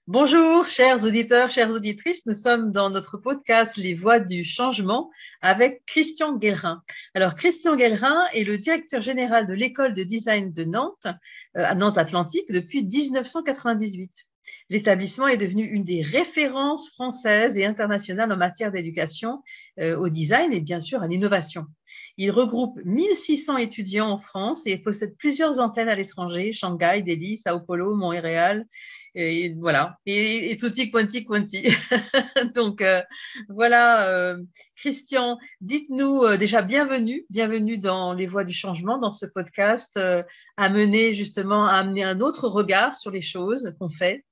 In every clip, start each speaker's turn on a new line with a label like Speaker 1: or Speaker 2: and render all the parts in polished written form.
Speaker 1: Bonjour, chers auditeurs, chères auditrices. Nous sommes dans notre podcast Les Voix du changement avec Christian Guelrin. Alors, Christian Guelrin est le directeur général de l'école de design de Nantes, à Nantes Atlantique, depuis 1998. L'établissement est devenu une des références françaises et internationales en matière d'éducation au design et bien sûr à l'innovation. Il regroupe 1600 étudiants en France et possède plusieurs antennes à l'étranger, Shanghai, Delhi, Sao Paulo, Montréal, et voilà, et tutti quanti quanti. Donc voilà, Christian, dites-nous déjà bienvenue dans Les Voix du changement, dans ce podcast amener un autre regard sur les choses qu'on fait,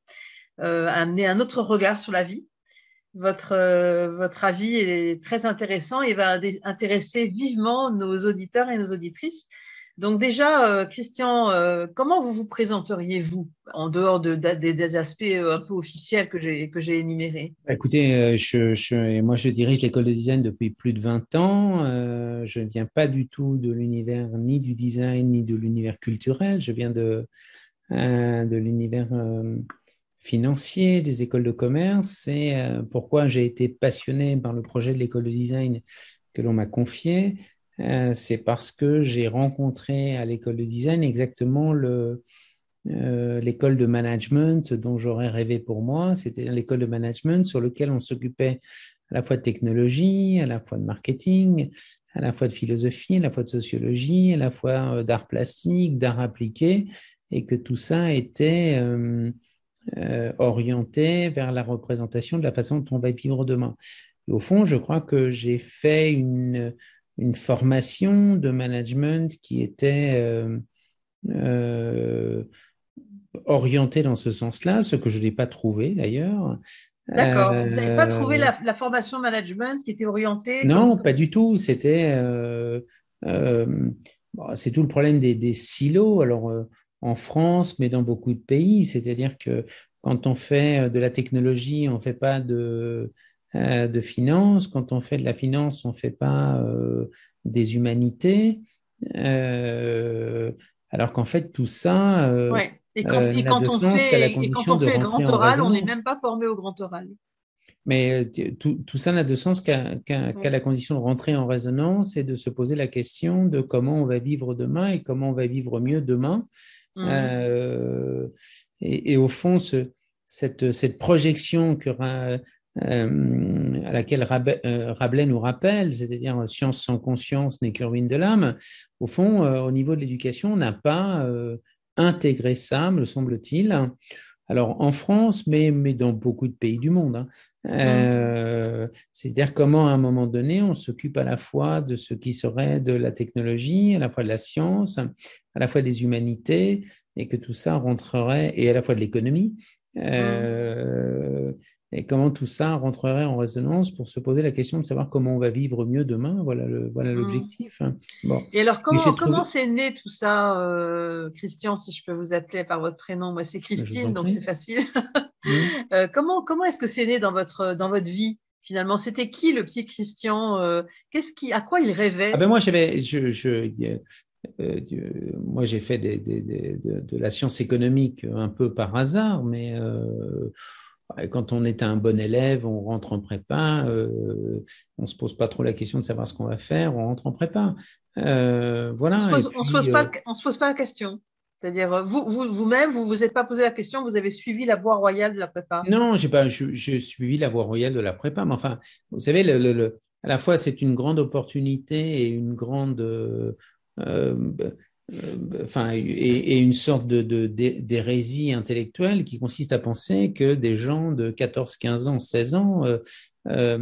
Speaker 1: amener un autre regard sur la vie. Votre avis est très intéressant et va intéresser vivement nos auditeurs et nos auditrices. Donc déjà, Christian, comment vous vous présenteriez-vous en dehors des aspects un peu officiels que j'ai énumérés?
Speaker 2: Écoutez, moi je dirige l'école de design depuis plus de 20 ans. Je ne viens pas du tout de l'univers ni du design ni de l'univers culturel. Je viens de l'univers financier, des écoles de commerce. Et pourquoi j'ai été passionné par le projet de l'école de design que l'on m'a confié, c'est parce que j'ai rencontré à l'école de design exactement l'école de management dont j'aurais rêvé pour moi. C'était l'école de management sur laquelle on s'occupait à la fois de technologie, à la fois de marketing, à la fois de philosophie, à la fois de sociologie, à la fois d'art plastique, d'art appliqué, et que tout ça était orienté vers la représentation de la façon dont on va vivre demain. Et au fond, je crois que j'ai fait une formation de management qui était orienté dans ce sens-là, ce que je n'ai pas trouvé d'ailleurs.
Speaker 1: D'accord. Vous n'avez pas trouvé
Speaker 2: Euh,
Speaker 1: la formation management qui était orientée comme
Speaker 2: non,
Speaker 1: vous?
Speaker 2: pas du tout. Euh, bon, c'est tout le problème des silos. Alors, en France, mais dans beaucoup de pays, c'est-à-dire que quand on fait de la technologie, on ne fait pas de finance. Quand on fait de la finance, on ne fait pas des humanités. Euh, alors qu'en fait, tout ça
Speaker 1: Ouais. Et
Speaker 2: n'a de
Speaker 1: quand on
Speaker 2: sens qu'à la
Speaker 1: fait, et quand
Speaker 2: condition
Speaker 1: on
Speaker 2: de
Speaker 1: fait le
Speaker 2: rentrer
Speaker 1: grand
Speaker 2: en
Speaker 1: oral, on n'est même
Speaker 2: résonance.
Speaker 1: pas formé au grand oral.
Speaker 2: Mais tout ça n'a de sens qu'à
Speaker 1: Ouais.
Speaker 2: la condition de rentrer en résonance et de se poser la question de comment on va vivre demain et comment on va vivre mieux demain.
Speaker 1: Mhm.
Speaker 2: Euh, et au fond, cette projection à laquelle Rabelais nous rappelle, c'est-à-dire science sans conscience n'est que ruine de l'âme, au fond, au niveau de l'éducation, on n'a pas intégré ça, me semble-t-il. Alors en France, mais dans beaucoup de pays du monde, hein.
Speaker 1: Mhm.
Speaker 2: C'est-à-dire comment à un moment donné, on s'occupe à la fois de ce qui serait de la technologie, à la fois de la science, à la fois des humanités, et que tout ça rentrerait, et à la fois de l'économie,
Speaker 1: Mhm.
Speaker 2: euh, et comment tout ça rentrerait en résonance pour se poser la question de savoir comment on va vivre mieux demain. Voilà
Speaker 1: Mhm.
Speaker 2: l'objectif, hein. Bon,
Speaker 1: Et alors,
Speaker 2: et j'ai
Speaker 1: comment
Speaker 2: trouvé,
Speaker 1: c'est né tout ça, Christian, si je peux vous appeler par votre prénom? Moi, c'est
Speaker 2: je vous
Speaker 1: Christine,
Speaker 2: en
Speaker 1: donc c'est
Speaker 2: prie.
Speaker 1: facile.
Speaker 2: Hmm.
Speaker 1: Comment est-ce que c'est né dans votre vie, finalement? C'était qui le petit Christian? À quoi il
Speaker 2: Ah
Speaker 1: rêvait?
Speaker 2: ben moi, moi, j'ai fait de la science économique un peu par hasard, mais quand on est un bon élève, on rentre en prépa, on ne se pose pas trop la question de savoir ce qu'on va faire, on rentre en prépa. Voilà, et puis
Speaker 1: On se pose pas la question. C'est-à-dire, vous-même, vous vous êtes pas posé la question, vous avez suivi la voie royale de la prépa.
Speaker 2: non, j'ai suivi la voie royale de la prépa, mais enfin, vous savez, à la fois c'est une grande opportunité et une grande, euh, et une sorte d'hérésie intellectuelle qui consiste à penser que des gens de 14, 15 ans, 16 ans euh,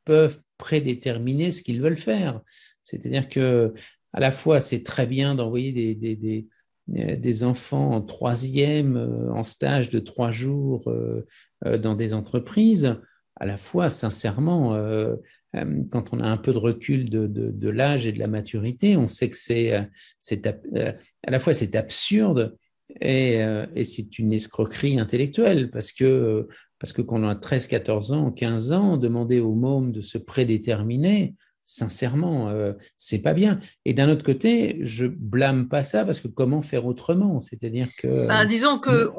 Speaker 2: peuvent prédéterminer ce qu'ils veulent faire. C'est-à-dire que à la fois c'est très bien d'envoyer des enfants en troisième, en stage de 3 jours dans des entreprises, à la fois, sincèrement, quand on a un peu de recul de l'âge et de la maturité, on sait que à la fois c'est absurde et c'est une escroquerie intellectuelle parce que quand on a 13, 14 ans, 15 ans, demander aux mômes de se prédéterminer, sincèrement, c'est pas bien. Et d'un autre côté, je blâme pas ça parce que comment faire autrement? C'est-à-dire que
Speaker 1: Disons que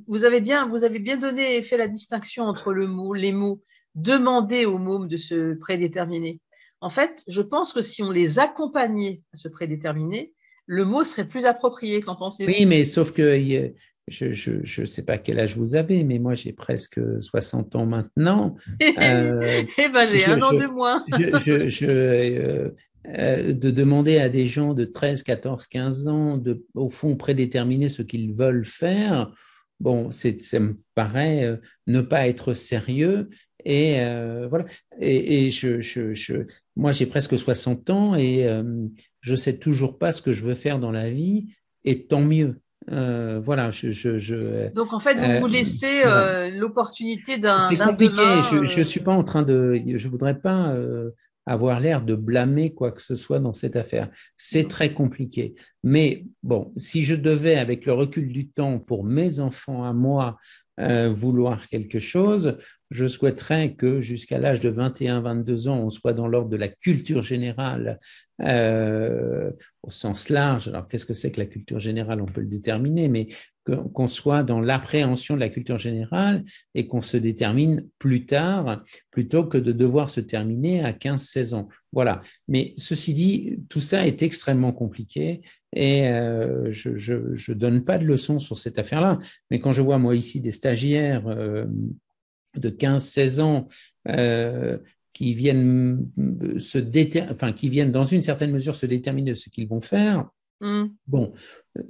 Speaker 1: vous avez bien donné et fait la distinction entre les mots demander aux mômes de se prédéterminer. En fait, je pense que si on les accompagnait à se prédéterminer, le mot serait plus approprié. Qu'en pensez-vous?
Speaker 2: oui, mais sauf que je ne sais pas quel âge vous avez, mais moi j'ai presque 60 ans maintenant.
Speaker 1: Eh ben, j'ai un an de moins.
Speaker 2: De demander à des gens de 13, 14, 15 ans de, au fond, prédéterminer ce qu'ils veulent faire, bon, ça me paraît ne pas être sérieux. Et voilà. Et moi, j'ai presque 60 ans et je ne sais toujours pas ce que je veux faire dans la vie, et tant mieux. Voilà,
Speaker 1: Donc, en fait, vous vous laissez
Speaker 2: voilà.
Speaker 1: l'opportunité
Speaker 2: C'est
Speaker 1: d'un
Speaker 2: compliqué.
Speaker 1: demain.
Speaker 2: Je suis pas en train de, je voudrais pas avoir l'air de blâmer quoi que ce soit dans cette affaire. C'est très compliqué. Mais bon, si je devais, avec le recul du temps, pour mes enfants à moi, vouloir quelque chose, je souhaiterais que jusqu'à l'âge de 21, 22 ans, on soit dans l'ordre de la culture générale au sens large. Alors, qu'est-ce que c'est que la culture générale? On peut le déterminer, mais qu'on soit dans l'appréhension de la culture générale et qu'on se détermine plus tard, plutôt que de devoir se terminer à 15-16 ans. Voilà. Mais ceci dit, tout ça est extrêmement compliqué et je donne pas de leçons sur cette affaire-là. Mais quand je vois, moi, ici, des stagiaires de 15-16 ans qui viennent qui viennent dans une certaine mesure se déterminer de ce qu'ils vont faire, bon,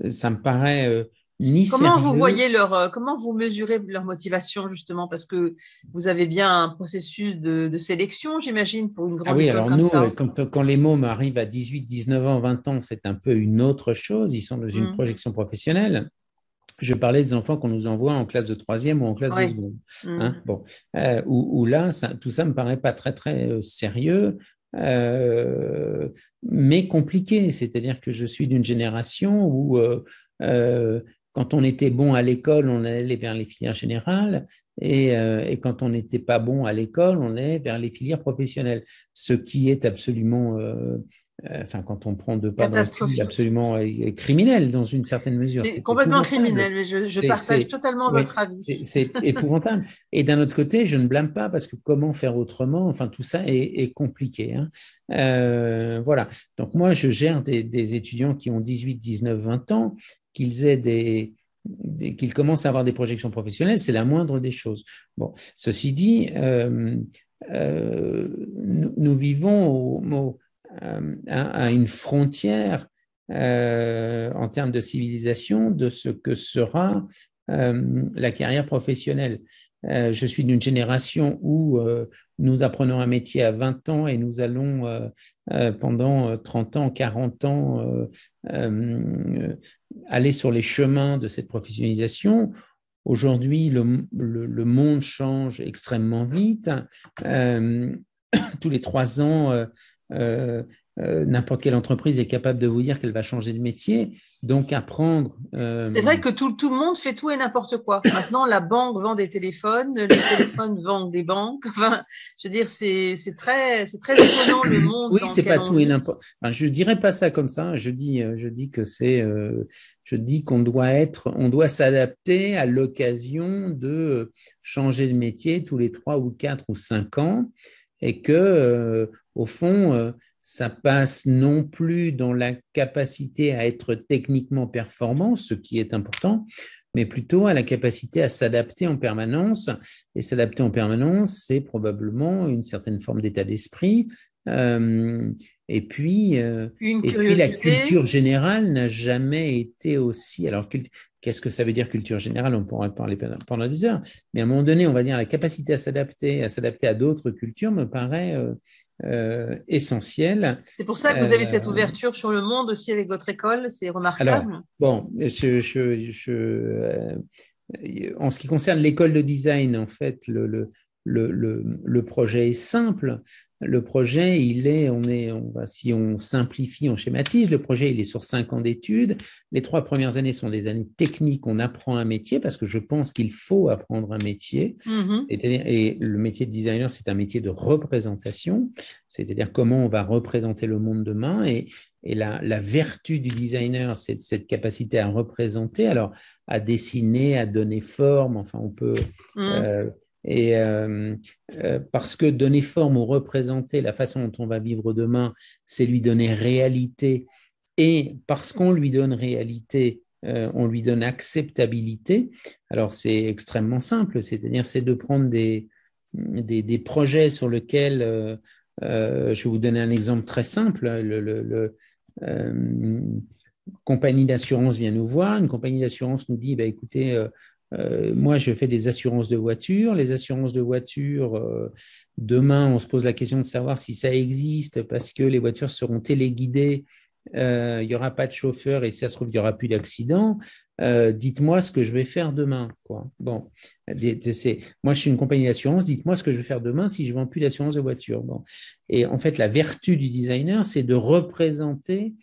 Speaker 2: ça me paraît ni
Speaker 1: Comment vous
Speaker 2: sérieux.
Speaker 1: voyez comment vous mesurez leur motivation justement? Parce que vous avez bien un processus de sélection, j'imagine, pour une
Speaker 2: Ah
Speaker 1: grande
Speaker 2: oui,
Speaker 1: école
Speaker 2: alors
Speaker 1: comme
Speaker 2: nous,
Speaker 1: ça.
Speaker 2: quand les mômes arrivent à 18, 19 ans, 20 ans, c'est un peu une autre chose. Ils sont dans une
Speaker 1: Mm.
Speaker 2: projection professionnelle. Je parlais des enfants qu'on nous envoie en classe de troisième ou en classe de
Speaker 1: Oui.
Speaker 2: seconde.
Speaker 1: Mm.
Speaker 2: Hein, bon, où là, tout ça me paraît pas très, très sérieux, mais compliqué. C'est-à-dire que je suis d'une génération où euh, quand on était bon à l'école, on allait vers les filières générales et quand on n'était pas bon à l'école, on allait vers les filières professionnelles, ce qui est absolument, enfin, quand on prend deux pas de recul,
Speaker 1: Catastrophique.
Speaker 2: absolument criminel dans une certaine mesure.
Speaker 1: C'est
Speaker 2: C'est
Speaker 1: complètement
Speaker 2: épouvantable.
Speaker 1: criminel, mais je partage totalement
Speaker 2: Oui,
Speaker 1: votre avis.
Speaker 2: c'est épouvantable. Et d'un autre côté, je ne blâme pas parce que comment faire autrement, enfin, tout ça est compliqué. Hein. Voilà. Donc, moi, je gère des étudiants qui ont 18, 19, 20 ans, qu'ils aient qu'ils commencent à avoir des projections professionnelles, c'est la moindre des choses. Bon, ceci dit, nous vivons à une frontière en termes de civilisation de ce que sera la carrière professionnelle. Je suis d'une génération où nous apprenons un métier à 20 ans et nous allons pendant 30 ans, 40 ans aller sur les chemins de cette professionnalisation. Aujourd'hui, le monde change extrêmement vite. Tous les 3 ans, n'importe quelle entreprise est capable de vous dire qu'elle va changer de métier. Donc, apprendre.
Speaker 1: C'est vrai que tout le monde fait tout et n'importe quoi. Maintenant, la banque vend des téléphones, les téléphones vendent des banques. Enfin, je veux dire, c'est très étonnant le monde
Speaker 2: Oui,
Speaker 1: dans
Speaker 2: c'est
Speaker 1: lequel
Speaker 2: pas
Speaker 1: on
Speaker 2: tout et
Speaker 1: vit.
Speaker 2: n'importe. Enfin, je dirais pas ça comme ça. Je dis que je dis on doit s'adapter à l'occasion de changer de métier tous les 3 ou 4 ou 5 ans, et que, au fond, ça passe non plus dans la capacité à être techniquement performant, ce qui est important, mais plutôt à la capacité à s'adapter en permanence. Et s'adapter en permanence, c'est probablement une certaine forme d'état d'esprit. Euh, et puis, euh,
Speaker 1: Une
Speaker 2: et puis, la
Speaker 1: curiosité.
Speaker 2: culture générale n'a jamais été aussi. Alors, qu'est-ce que ça veut dire culture générale? On pourrait parler pendant des heures. Mais à un moment donné, on va dire la capacité à s'adapter à d'autres cultures me paraît essentielle.
Speaker 1: C'est pour ça que vous avez cette ouverture sur le monde aussi avec votre école. C'est
Speaker 2: Alors,
Speaker 1: remarquable.
Speaker 2: bon, en ce qui concerne l'école de design, en fait, le projet est simple. Le projet, si on simplifie, on schématise, le projet, il est sur 5 ans d'études. Les 3 premières années sont des années techniques, on apprend un métier parce que je pense qu'il faut apprendre un métier. Et le métier de designer, c'est un métier de représentation, c'est-à-dire comment on va représenter le monde demain. Et la vertu du designer, c'est cette capacité à représenter, alors à dessiner, à donner forme, enfin on peut… parce que donner forme ou représenter la façon dont on va vivre demain, c'est lui donner réalité. Et parce qu'on lui donne réalité, on lui donne acceptabilité. Alors c'est extrêmement simple, c'est-à-dire c'est de prendre des projets sur lesquels, je vais vous donner un exemple très simple, compagnie d'assurance vient nous voir, une compagnie d'assurance nous dit, écoutez, moi, je fais des assurances de voiture. Les assurances de voiture, demain, on se pose la question de savoir si ça existe parce que les voitures seront téléguidées. Il n'y aura pas de chauffeur et si ça se trouve, il n'y aura plus d'accident. Dites-moi ce que je vais faire demain, quoi. Bon, moi, je suis une compagnie d'assurance. Dites-moi ce que je vais faire demain si je ne vends plus d'assurance de voiture. Bon. Et en fait, la vertu du designer, c'est de représenter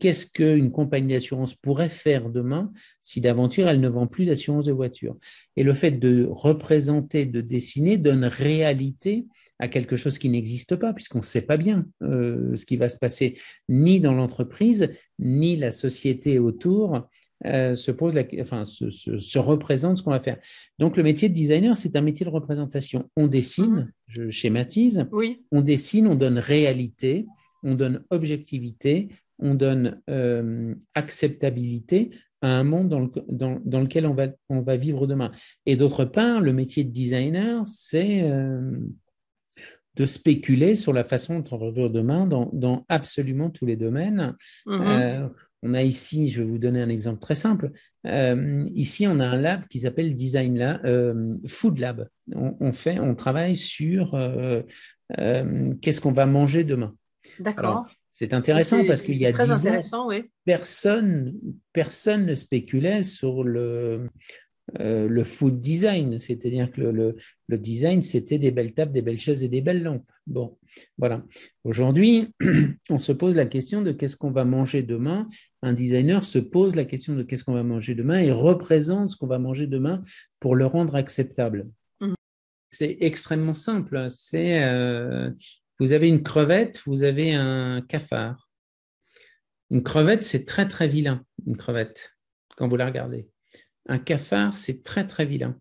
Speaker 2: qu'est-ce qu'une compagnie d'assurance pourrait faire demain si d'aventure elle ne vend plus d'assurance de voiture. Et le fait de représenter, de dessiner donne réalité à quelque chose qui n'existe pas, puisqu'on ne sait pas bien ce qui va se passer, ni dans l'entreprise, ni la société autour se représente ce qu'on va faire. Donc le métier de designer, c'est un métier de représentation. On dessine, je schématise, on dessine, on donne réalité, on donne objectivité, on donne acceptabilité à un monde dans lequel on va vivre demain. Et d'autre part, le métier de designer, c'est de spéculer sur la façon dont on va vivre demain dans absolument tous les domaines. On a ici, je vais vous donner un exemple très simple. Ici, on a un lab qui s'appelle Food Lab. On travaille sur qu'est-ce qu'on va manger demain.
Speaker 1: D'accord.
Speaker 2: Alors, c'est intéressant parce qu'il y a 10 ans,
Speaker 1: oui.
Speaker 2: personne ne spéculait sur le food design, c'est-à-dire que le design, c'était des belles tables, des belles chaises et des belles lampes. Bon, voilà. Aujourd'hui, on se pose la question de qu'est-ce qu'on va manger demain. Un designer se pose la question de qu'est-ce qu'on va manger demain et représente ce qu'on va manger demain pour le rendre acceptable. C'est extrêmement simple. Vous avez une crevette, vous avez un cafard. Une crevette, c'est très, très vilain, une crevette, quand vous la regardez. Un cafard, c'est très, très vilain.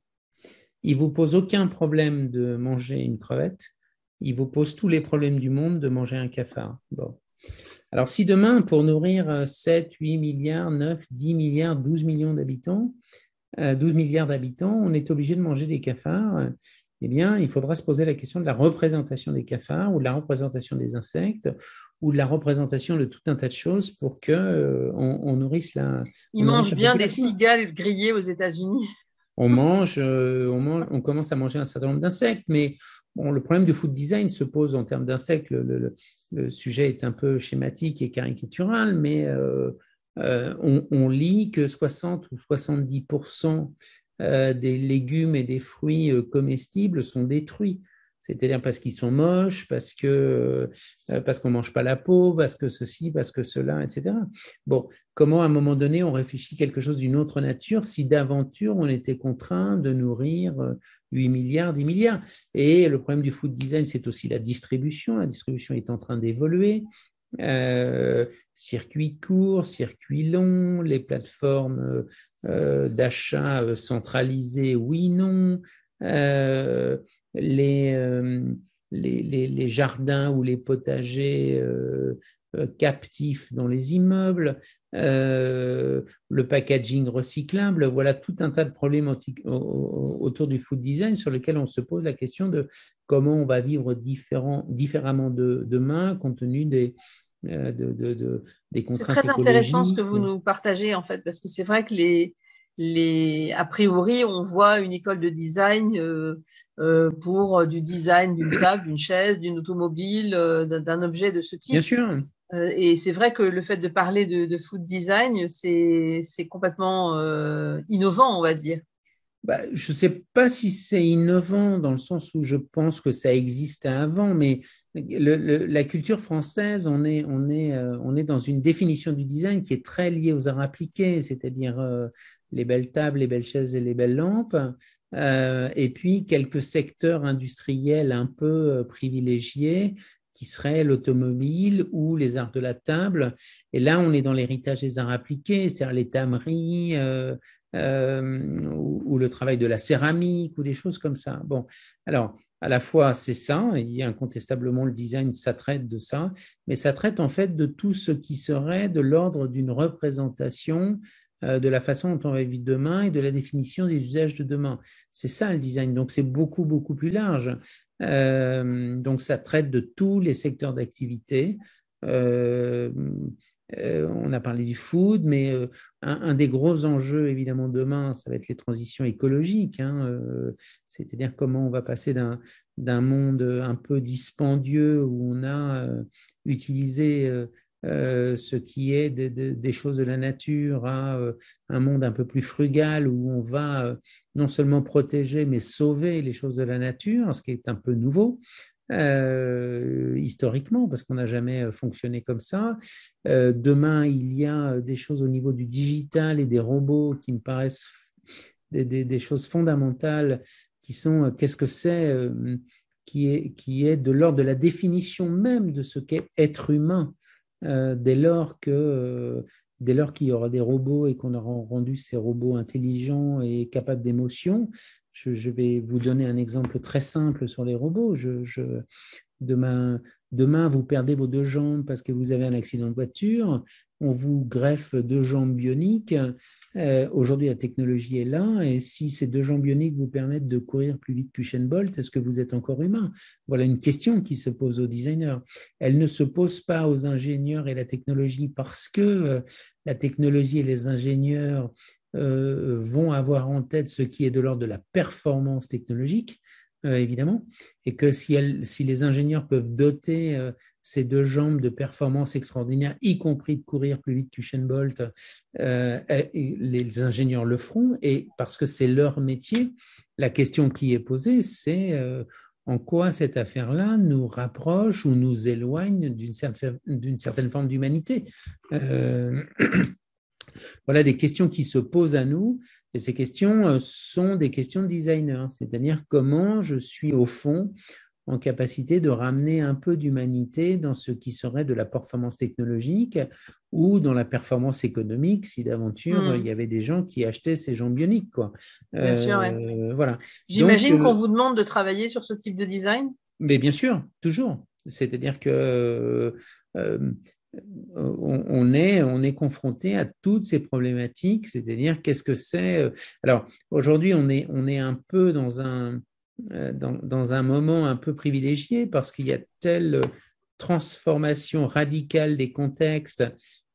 Speaker 2: Il ne vous pose aucun problème de manger une crevette. Il vous pose tous les problèmes du monde de manger un cafard. Bon. Alors, si demain, pour nourrir 7, 8 milliards, 9, 10 milliards, 12 millions d'habitants, 12 milliards d'habitants, on est obligé de manger des cafards, eh bien, il faudra se poser la question de la représentation des cafards ou de la représentation des insectes ou de la représentation de tout un tas de choses pour qu'on nourrisse la…
Speaker 1: Ils mangent bien des cigales grillées aux États-Unis.
Speaker 2: On commence à manger un certain nombre d'insectes, mais bon, le problème du food design se pose en termes d'insectes. Le sujet est un peu schématique et caricatural, mais on lit que 60 ou 70% des légumes et des fruits comestibles sont détruits. C'est-à-dire parce qu'ils sont moches, parce qu'on ne mange pas la peau, parce que ceci, parce que cela, etc. Bon, comment à un moment donné on réfléchit quelque chose d'une autre nature si d'aventure on était contraint de nourrir 8 milliards, 10 milliards. Et le problème du food design, c'est aussi la distribution. La distribution est en train d'évoluer. Circuits courts, circuits longs, les plateformes d'achat centralisées, oui, non. Les jardins ou les potagers captifs dans les immeubles, le packaging recyclable, voilà tout un tas de problématiques autour du food design sur lesquels on se pose la question de comment on va vivre différemment demain compte tenu des contraintes.
Speaker 1: C'est très intéressant ce que vous nous partagez en fait, parce que c'est vrai que a priori, on voit une école de design pour du design d'une table, d'une chaise, d'une automobile, d'un objet de ce type.
Speaker 2: Bien sûr.
Speaker 1: Et c'est vrai que le fait de parler de food design, c'est complètement innovant, on va dire.
Speaker 2: Je ne sais pas si c'est innovant dans le sens où je pense que ça existait avant, mais la culture française, on est dans une définition du design qui est très liée aux arts appliqués, c'est-à-dire les belles tables, les belles chaises et les belles lampes, et puis quelques secteurs industriels un peu privilégiés qui seraient l'automobile ou les arts de la table. Et là, on est dans l'héritage des arts appliqués, c'est-à-dire les tameries, ou le travail de la céramique ou des choses comme ça. Bon, alors, à la fois, c'est ça, il y a incontestablement le design, ça traite de ça, mais ça traite en fait de tout ce qui serait de l'ordre d'une représentation de la façon dont on va vivre demain et de la définition des usages de demain. C'est ça le design, donc c'est beaucoup, beaucoup plus large. Donc ça traite de tous les secteurs d'activité. Euh, on a parlé du food, mais un des gros enjeux, évidemment, demain, ça va être les transitions écologiques. C'est-à-dire comment on va passer d'un monde un peu dispendieux où on a utilisé ce qui est des choses de la nature à un monde un peu plus frugal où on va non seulement protéger, mais sauver les choses de la nature, ce qui est un peu nouveau. Historiquement, parce qu'on n'a jamais fonctionné comme ça. Demain, il y a des choses au niveau du digital et des robots qui me paraissent des choses fondamentales qui sont qu'est-ce que c'est qui est de l'ordre de la définition même de ce qu'est être humain dès lors qu'il y aura des robots et qu'on aura rendu ces robots intelligents et capables d'émotion. Je vais vous donner un exemple très simple sur les robots. Demain, vous perdez vos deux jambes parce que vous avez un accident de voiture, on vous greffe deux jambes bioniques. Aujourd'hui, la technologie est là, et si ces deux jambes bioniques vous permettent de courir plus vite qu'Usain Bolt, est-ce que vous êtes encore humain? Voilà une question qui se pose aux designers. Elle ne se pose pas aux ingénieurs et la technologie parce que la technologie et les ingénieurs vont avoir en tête ce qui est de l'ordre de la performance technologique. Évidemment, et que si les ingénieurs peuvent doter ces deux jambes de performances extraordinaires, y compris de courir plus vite qu'Usain Bolt, les ingénieurs le feront, et parce que c'est leur métier, la question qui est posée, c'est en quoi cette affaire-là nous rapproche ou nous éloigne d'une certaine forme d'humanité. Voilà des questions qui se posent à nous, et ces questions sont des questions de designer, c'est-à-dire comment je suis au fond en capacité de ramener un peu d'humanité dans ce qui serait de la performance technologique ou dans la performance économique, si d'aventure il y avait des gens qui achetaient ces jambes bioniques, quoi.
Speaker 1: Bien sûr, ouais.
Speaker 2: Voilà.
Speaker 1: J'imagine qu'on vous demande de travailler sur ce type de design.
Speaker 2: Mais bien sûr, toujours. C'est-à-dire que on est confronté à toutes ces problématiques, c'est-à-dire qu'est-ce que c'est. Alors aujourd'hui, on est un peu dans un moment un peu privilégié parce qu'il y a telle transformation radicale des contextes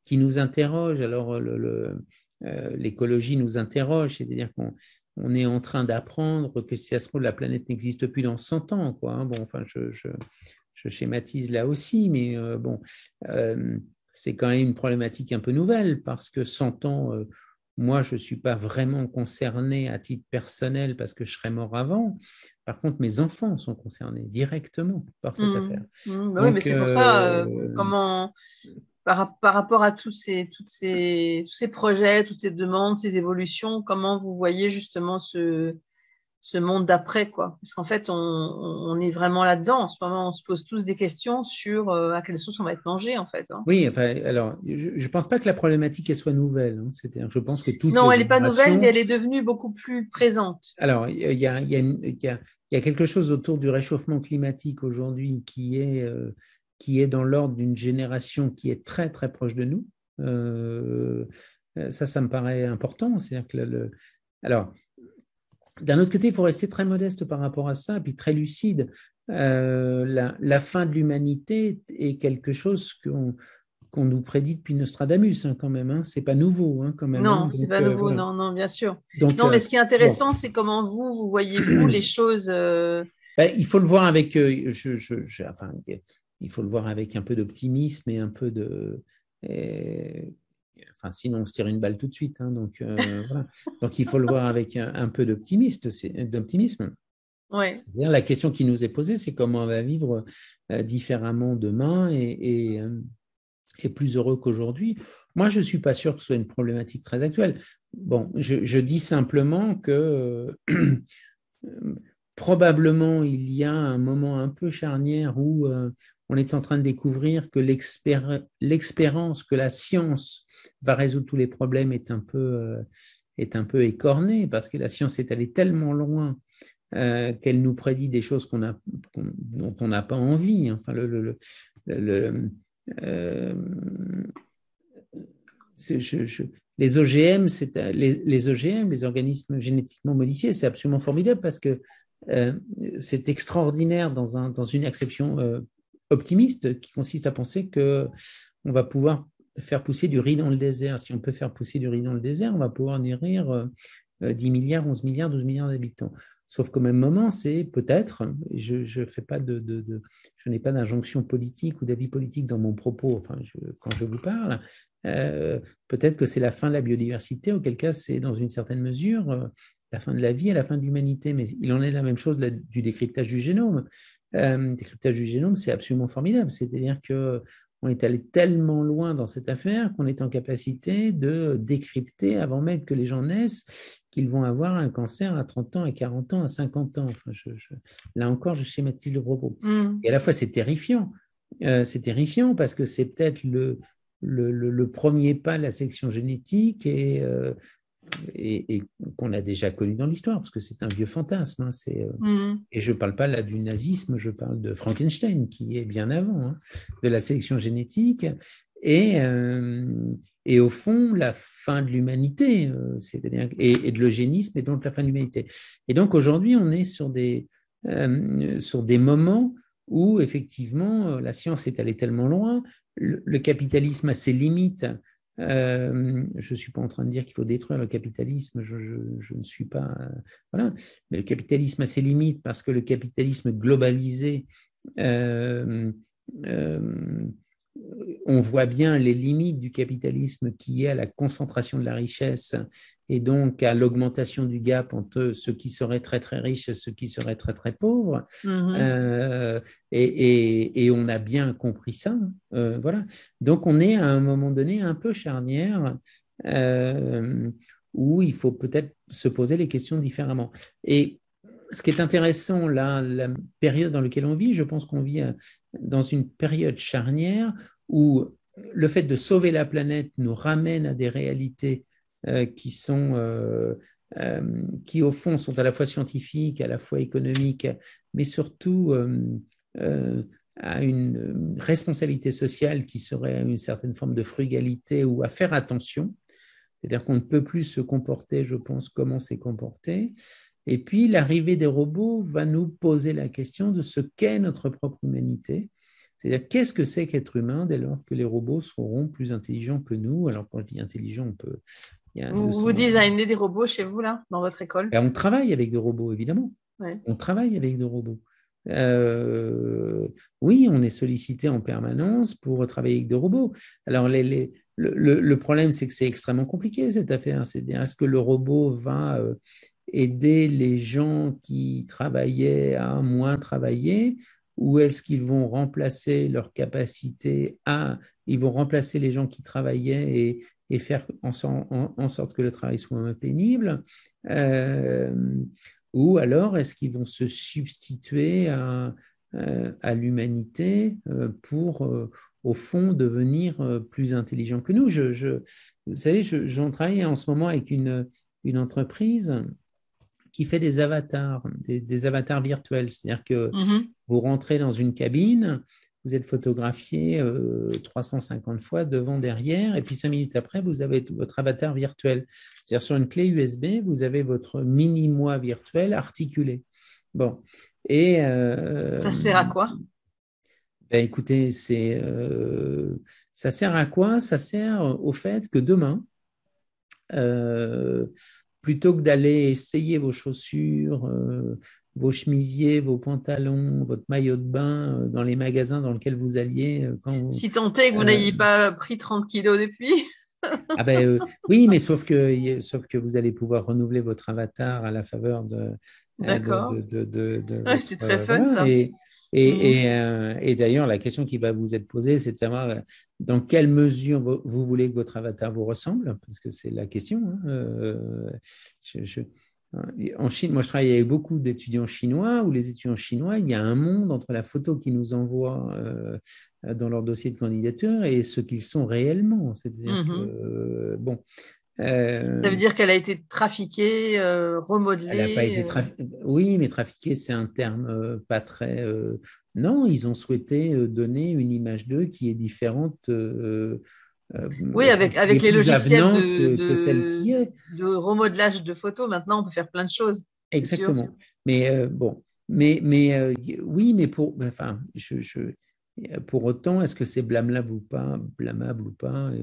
Speaker 2: qui nous interroge. Alors l'écologie nous interroge, c'est-à-dire qu'on est en train d'apprendre que si ça se trouve, la planète n'existe plus dans 100 ans, quoi. Bon, enfin, je schématise là aussi, mais c'est quand même une problématique un peu nouvelle parce que 100 ans, moi, je ne suis pas vraiment concerné à titre personnel parce que je serais mort avant. Par contre, mes enfants sont concernés directement par cette affaire.
Speaker 1: Donc, oui, mais c'est pour ça, par rapport à tous ces projets, toutes ces demandes, ces évolutions, comment vous voyez justement ce monde d'après, quoi. Parce qu'en fait, on est vraiment là-dedans. En ce moment, on se pose tous des questions sur à quelle sauce on va être mangé, en fait.
Speaker 2: Oui, enfin, alors, je ne pense pas que la problématique elle soit nouvelle. C'est-à-dire, je pense que toutes
Speaker 1: non,
Speaker 2: les
Speaker 1: elle n'est pas nouvelle, mais
Speaker 2: générations.
Speaker 1: elle est devenue beaucoup plus présente.
Speaker 2: Alors, il y a quelque chose autour du réchauffement climatique aujourd'hui qui est dans l'ordre d'une génération qui est très, très proche de nous. Ça me paraît important. C'est-à-dire que alors, d'un autre côté, il faut rester très modeste par rapport à ça, puis très lucide. La fin de l'humanité est quelque chose qu'on nous prédit depuis Nostradamus, quand même. C'est pas nouveau, quand même.
Speaker 1: Non, c'est
Speaker 2: Donc,
Speaker 1: pas nouveau,
Speaker 2: voilà.
Speaker 1: non, bien sûr.
Speaker 2: Donc,
Speaker 1: Non, mais ce qui est
Speaker 2: bon.
Speaker 1: intéressant, c'est comment vous voyez, vous, les choses.
Speaker 2: Il faut le voir avec, enfin, il faut le voir avec un peu d'optimisme et un peu Enfin, sinon, on se tire une balle tout de suite. Hein, donc, voilà. Donc, il faut le voir avec un peu d'optimisme.
Speaker 1: Ouais.
Speaker 2: C'est-à-dire, la question qui nous est posée, c'est comment on va vivre différemment demain et plus heureux qu'aujourd'hui. Moi, je ne suis pas sûr que ce soit une problématique très actuelle. Bon, je dis simplement que probablement il y a un moment un peu charnière où on est en train de découvrir que l'expérience que la science va résoudre tous les problèmes est un peu écornée, parce que la science est allée tellement loin qu'elle nous prédit des choses dont on n'a pas envie. Enfin, les OGM, les OGM, les organismes génétiquement modifiés, c'est absolument formidable parce que c'est extraordinaire dans une acception optimiste qui consiste à penser qu'on va pouvoir faire pousser du riz dans le désert. Si on peut faire pousser du riz dans le désert, on va pouvoir nourrir 10 milliards, 11 milliards, 12 milliards d'habitants. Sauf qu'au même moment, c'est peut-être, je n'ai pas d'injonction politique ou d'avis politique dans mon propos, enfin, quand je vous parle, peut-être que c'est la fin de la biodiversité, auquel cas c'est dans une certaine mesure la fin de la vie et la fin de l'humanité. Mais il en est la même chose du décryptage du génome. Le décryptage du génome, c'est absolument formidable. C'est-à-dire qu'on est allé tellement loin dans cette affaire qu'on est en capacité de décrypter avant même que les gens naissent qu'ils vont avoir un cancer à 30 ans, à 40 ans, à 50 ans. Enfin, là encore, je schématise le propos. Et à la fois, c'est terrifiant. C'est terrifiant parce que c'est peut-être le premier pas de la sélection génétique et qu'on a déjà connu dans l'histoire, parce que c'est un vieux fantasme. Hein, et je ne parle pas là du nazisme, je parle de Frankenstein, qui est bien avant, de la sélection génétique. Et au fond, la fin de l'humanité, c'est-à-dire, et de l'eugénisme, et donc la fin de l'humanité. Et donc aujourd'hui, on est sur des moments où effectivement la science est allée tellement loin, le capitalisme a ses limites. Je ne suis pas en train de dire qu'il faut détruire le capitalisme, je ne suis pas... voilà. Mais le capitalisme a ses limites parce que le capitalisme globalisé, on voit bien les limites du capitalisme qui est à la concentration de la richesse et donc à l'augmentation du gap entre ceux qui seraient très très riches et ceux qui seraient très très pauvres. Et on a bien compris ça. Voilà. Donc on est à un moment donné un peu charnière où il faut peut-être se poser les questions différemment. Et ce qui est intéressant, là, la période dans laquelle on vit, je pense qu'on vit dans une période charnière où le fait de sauver la planète nous ramène à des réalités qui au fond sont à la fois scientifiques, à la fois économiques, mais surtout à une responsabilité sociale qui serait une certaine forme de frugalité ou à faire attention. C'est-à-dire qu'on ne peut plus se comporter, je pense, comme on s'est comporté. Et puis, l'arrivée des robots va nous poser la question de ce qu'est notre propre humanité. C'est-à-dire, qu'est-ce que c'est qu'être humain dès lors que les robots seront plus intelligents que nous? Alors, quand je dis intelligent, on peut...
Speaker 1: Vous designez des robots chez vous, là, dans votre école?
Speaker 2: On travaille avec des robots, évidemment.
Speaker 1: Ouais.
Speaker 2: On travaille avec des robots. Oui, on est sollicité en permanence pour travailler avec des robots. Alors, le problème, c'est que c'est extrêmement compliqué, cette affaire. C'est-à-dire, est-ce que le robot va aider les gens qui travaillaient à moins travailler, ou est-ce qu'ils vont remplacer leur capacité ils vont remplacer les gens qui travaillaient et faire en sorte que le travail soit moins pénible, ou alors est-ce qu'ils vont se substituer à l'humanité pour au fond devenir plus intelligents que nous. Vous savez, j'en travaille en ce moment avec une entreprise qui fait des avatars, des avatars virtuels. C'est-à-dire que vous rentrez dans une cabine, vous êtes photographié 350 fois devant, derrière, et puis 5 minutes après, vous avez votre avatar virtuel. C'est-à-dire sur une clé USB, vous avez votre mini-moi virtuel articulé. Bon. Et
Speaker 1: ça sert à quoi?
Speaker 2: Ben écoutez, ça sert à quoi? Ça sert au fait que demain, plutôt que d'aller essayer vos chaussures, vos chemisiers, vos pantalons, votre maillot de bain dans les magasins dans lesquels vous alliez.
Speaker 1: Si tant est que vous n'ayez pas pris 30 kilos depuis.
Speaker 2: Ah ben oui, mais sauf que vous allez pouvoir renouveler votre avatar à la faveur
Speaker 1: D'accord.
Speaker 2: de
Speaker 1: Ouais,
Speaker 2: votre
Speaker 1: c'est très fun,
Speaker 2: voilà.
Speaker 1: ça. Mhm.
Speaker 2: Et d'ailleurs, la question qui va vous être posée, c'est de savoir dans quelle mesure vous voulez que votre avatar vous ressemble, parce que c'est la question. Hein. Je- je- En Chine, moi, je travaille avec beaucoup d'étudiants chinois, où les étudiants chinois, il y a un monde entre la photo qu'ils nous envoient dans leur dossier de candidature et ce qu'ils sont réellement. C'est-à-dire que,
Speaker 1: Mhm.
Speaker 2: bon,
Speaker 1: Ça veut
Speaker 2: euh,
Speaker 1: dire qu'elle a été trafiquée,
Speaker 2: elle n'a pas été
Speaker 1: remodelée.
Speaker 2: trafiquée. Oui, mais trafiquée, c'est un terme pas très. Non, ils ont souhaité donner une image d'eux qui est différente,
Speaker 1: Oui,
Speaker 2: enfin, qui est
Speaker 1: avec les
Speaker 2: plus
Speaker 1: logiciels
Speaker 2: avenante que celle qui est.
Speaker 1: de remodelage de photos, maintenant, on peut faire plein de choses, c'est sûr.
Speaker 2: Exactement. Mais bon, oui, mais enfin, pour autant, est-ce que c'est blâmable ou pas,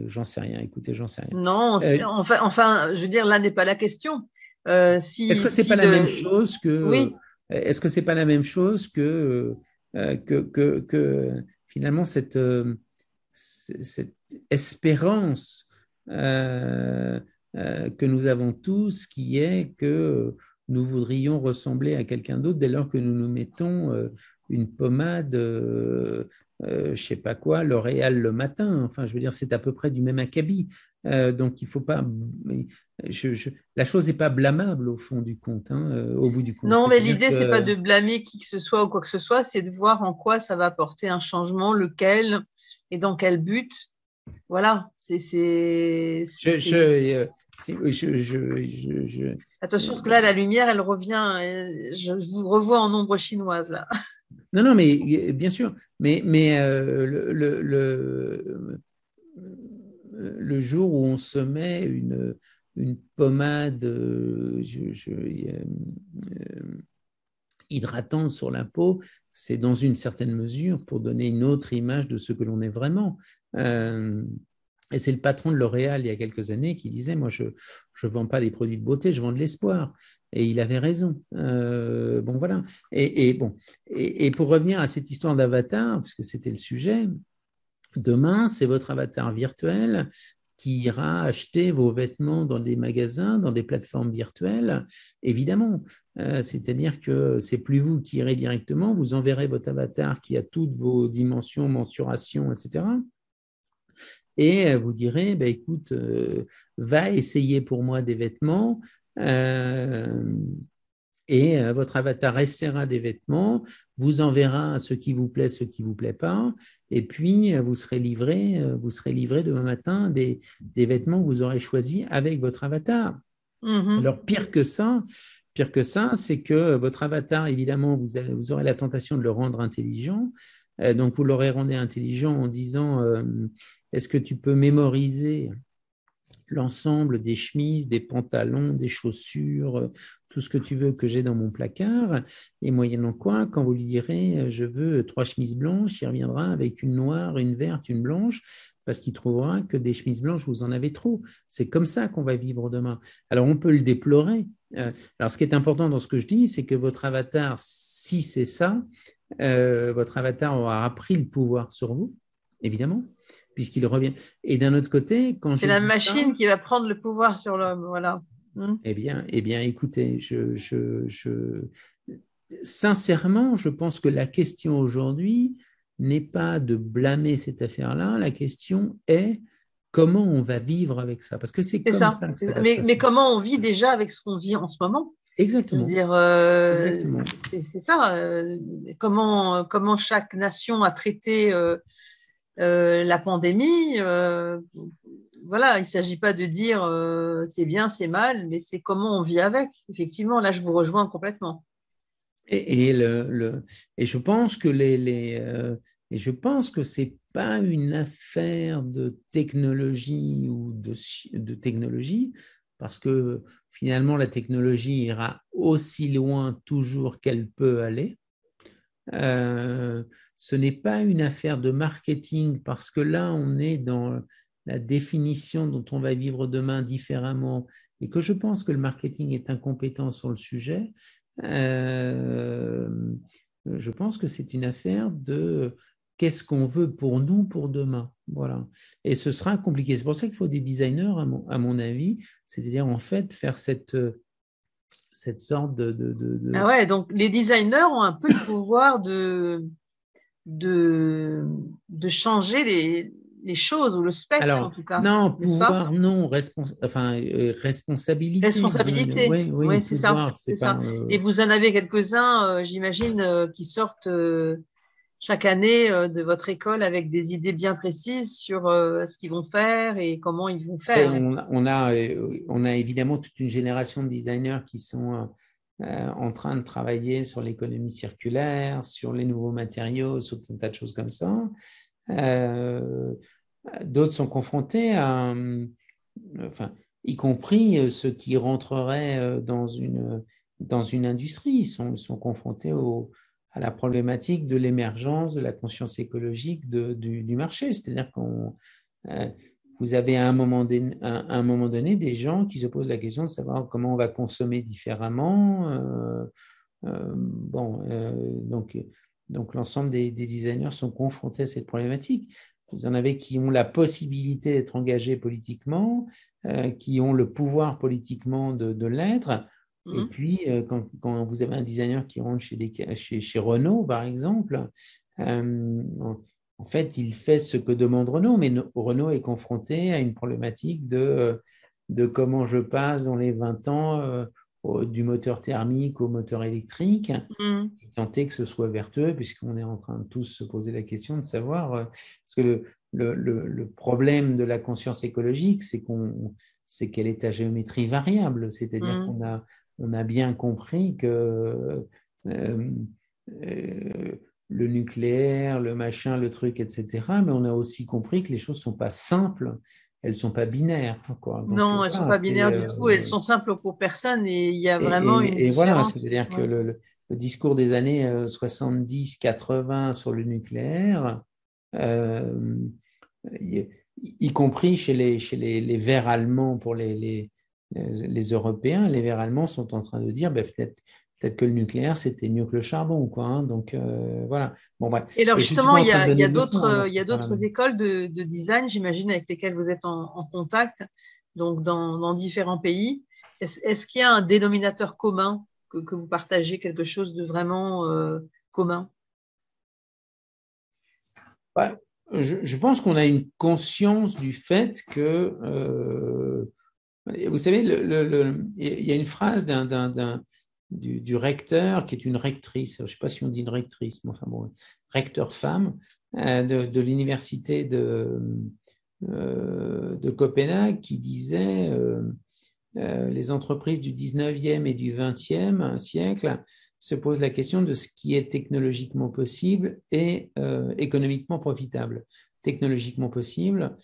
Speaker 2: j'en sais rien. Écoutez, j'en sais rien.
Speaker 1: Non,
Speaker 2: Euh,
Speaker 1: je veux dire, là n'est pas la question.
Speaker 2: est-ce que c'est pas la même chose
Speaker 1: Oui,
Speaker 2: est-ce que c'est pas la même chose que finalement cette espérance euh, que nous avons tous, qui est que nous voudrions ressembler à quelqu'un d'autre dès lors que nous nous mettons une pommade, je sais pas quoi, L'Oréal le matin. Enfin, je veux dire, c'est à peu près du même acabit. Donc, il faut pas. La chose n'est pas blâmable au fond du compte, hein, au bout du compte.
Speaker 1: non, mais
Speaker 2: C'est-à-dire
Speaker 1: l'idée, c'est pas
Speaker 2: que
Speaker 1: de blâmer qui que ce soit ou quoi que ce soit, c'est de voir en quoi ça va apporter un changement, lequel et dans quel but. Voilà,
Speaker 2: je, je,
Speaker 1: c'est. Attention, parce que
Speaker 2: euh,
Speaker 1: là, la lumière, elle revient. Je vous revois en ombre chinoise, là.
Speaker 2: non, non, mais bien sûr, mais le jour où on se met une pommade hydratante sur la peau, c'est dans une certaine mesure pour donner une autre image de ce que l'on est vraiment. Euh, et c'est le patron de L'Oréal il y a quelques années qui disait, moi, je ne vends pas des produits de beauté, je vends de l'espoir. Et il avait raison. Bon, voilà. Bon, et pour revenir à cette histoire d'avatar, parce que c'était le sujet, demain, c'est votre avatar virtuel qui ira acheter vos vêtements dans des magasins, dans des plateformes virtuelles, évidemment. C'est-à-dire que c'est plus vous qui irez directement, vous enverrez votre avatar qui a toutes vos dimensions, mensurations, etc. Et vous direz, bah, écoute, va essayer pour moi des vêtements. Euh, et votre avatar essaiera des vêtements, vous enverra ce qui vous plaît, ce qui ne vous plaît pas, et puis vous serez livré demain matin des vêtements que vous aurez choisis avec votre avatar.
Speaker 1: Mhm.
Speaker 2: Alors pire que ça, c'est que votre avatar, évidemment, vous aurez la tentation de le rendre intelligent. Donc vous l'aurez rendu intelligent en disant, est-ce que tu peux mémoriser l'ensemble des chemises, des pantalons, des chaussures, tout ce que tu veux que j'ai dans mon placard. Et moyennant quoi, quand vous lui direz je veux 3 chemises blanches, il reviendra avec une noire, une verte, une blanche, parce qu'il trouvera que des chemises blanches, vous en avez trop. C'est comme ça qu'on va vivre demain. Alors on peut le déplorer. Alors ce qui est important dans ce que je dis, c'est que votre avatar, si c'est ça, votre avatar aura appris le pouvoir sur vous, évidemment, puisqu'il revient. Et d'un autre côté, quand
Speaker 1: C'est
Speaker 2: je
Speaker 1: la
Speaker 2: dis ça,
Speaker 1: machine qui va prendre le pouvoir sur l'homme. Voilà. Mhm.
Speaker 2: écoutez, sincèrement, je pense que la question aujourd'hui n'est pas de blâmer cette affaire-là. La question est comment on va vivre avec ça, parce que c'est
Speaker 1: C'est
Speaker 2: comme
Speaker 1: ça.
Speaker 2: ça que ça va se
Speaker 1: Mais
Speaker 2: passer.
Speaker 1: comment on vit déjà avec ce qu'on vit en ce moment? Je veux
Speaker 2: Exactement,
Speaker 1: dire,
Speaker 2: exactement.
Speaker 1: c'est ça. Comment chaque nation a traité la pandémie. Voilà, il ne s'agit pas de dire c'est bien, c'est mal, mais c'est comment on vit avec. Effectivement, là, je vous rejoins complètement.
Speaker 2: Et, et, le, le- et je pense que et je pense que c'est pas une affaire de technologie ou de technologie, parce que finalement la technologie ira aussi loin toujours qu'elle peut aller. Euh, Ce n'est pas une affaire de marketing, parce que là on est dans la définition dont on va vivre demain différemment, et que je pense que le marketing est incompétent sur le sujet. Euh, je pense que c'est une affaire de qu'est-ce qu'on veut pour nous, pour demain. Voilà. Et ce sera compliqué. C'est pour ça qu'il faut des designers, à mon avis, c'est-à-dire en fait faire cette sorte
Speaker 1: Ah ouais, donc les designers ont un peu le pouvoir de changer les choses, ou le spectre en
Speaker 2: Alors,
Speaker 1: tout cas,
Speaker 2: non,
Speaker 1: n'est-ce pas?
Speaker 2: pouvoir, non, responsabilité.
Speaker 1: Responsabilité,
Speaker 2: Oui,
Speaker 1: oui, c'est ça,
Speaker 2: pouvoir,
Speaker 1: c'est
Speaker 2: c'est
Speaker 1: ça.
Speaker 2: pas.
Speaker 1: Et vous en avez quelques-uns, j'imagine, qui sortent chaque année de votre école avec des idées bien précises sur ce qu'ils vont faire et comment ils vont
Speaker 2: Et
Speaker 1: faire.
Speaker 2: on a évidemment toute une génération de designers qui sont en train de travailler sur l'économie circulaire, sur les nouveaux matériaux, sur tout un tas de choses comme ça. D'autres sont confrontés enfin, y compris ceux qui rentreraient dans une industrie, sont confrontés à la problématique de l'émergence de la conscience écologique du marché. C'est-à-dire qu'on vous avez à un moment donné des gens qui se posent la question de savoir comment on va consommer différemment. Donc l'ensemble des designers sont confrontés à cette problématique. Vous en avez qui ont la possibilité d'être engagés politiquement, qui ont le pouvoir politiquement de l'être. Et puis, quand vous avez un designer qui rentre chez Renault, par exemple, en fait, il fait ce que demande Renault, mais Renault est confronté à une problématique de comment je passe dans les 20 ans du moteur thermique au moteur électrique, si tant est que ce soit vertueux, puisqu'on est en train de tous se poser la question de savoir, parce que le problème de la conscience écologique, c'est qu'elle est à géométrie variable, c'est-à-dire qu'on a bien compris que le nucléaire, le machin, le truc, etc., mais on a aussi compris que les choses ne sont pas simples, elles ne sont pas binaires, quoi. Donc,
Speaker 1: Non, elles ne sont
Speaker 2: voilà,
Speaker 1: pas binaires du tout, elles sont simples pour personne et il y a vraiment une
Speaker 2: et voilà,
Speaker 1: différence.
Speaker 2: c'est-à-dire que
Speaker 1: Ouais.
Speaker 2: le discours des années 70-80 sur le nucléaire, y compris chez les Verts allemands pour les Européens, les Verts allemands sont en train de dire peut-être que le nucléaire, c'était mieux que le charbon, quoi. Hein, donc, voilà. Bon, bref.
Speaker 1: Et alors
Speaker 2: Et je ne suis
Speaker 1: justement,
Speaker 2: pas en train de donner de leçons. Hein,
Speaker 1: il y a d'autres écoles de design, j'imagine, avec lesquelles vous êtes en contact, donc dans différents pays. Est-ce qu'il y a un dénominateur commun que vous partagez, quelque chose de vraiment commun?
Speaker 2: Ouais, je pense qu'on a une conscience du fait que, vous savez, il y a une phrase du recteur qui est une rectrice, je ne sais pas si on dit une rectrice, mais enfin bon, recteur femme de l'université de Copenhague qui disait les entreprises du 19e et du 20e siècle se posent la question de ce qui est technologiquement possible et économiquement profitable. Technologiquement possible,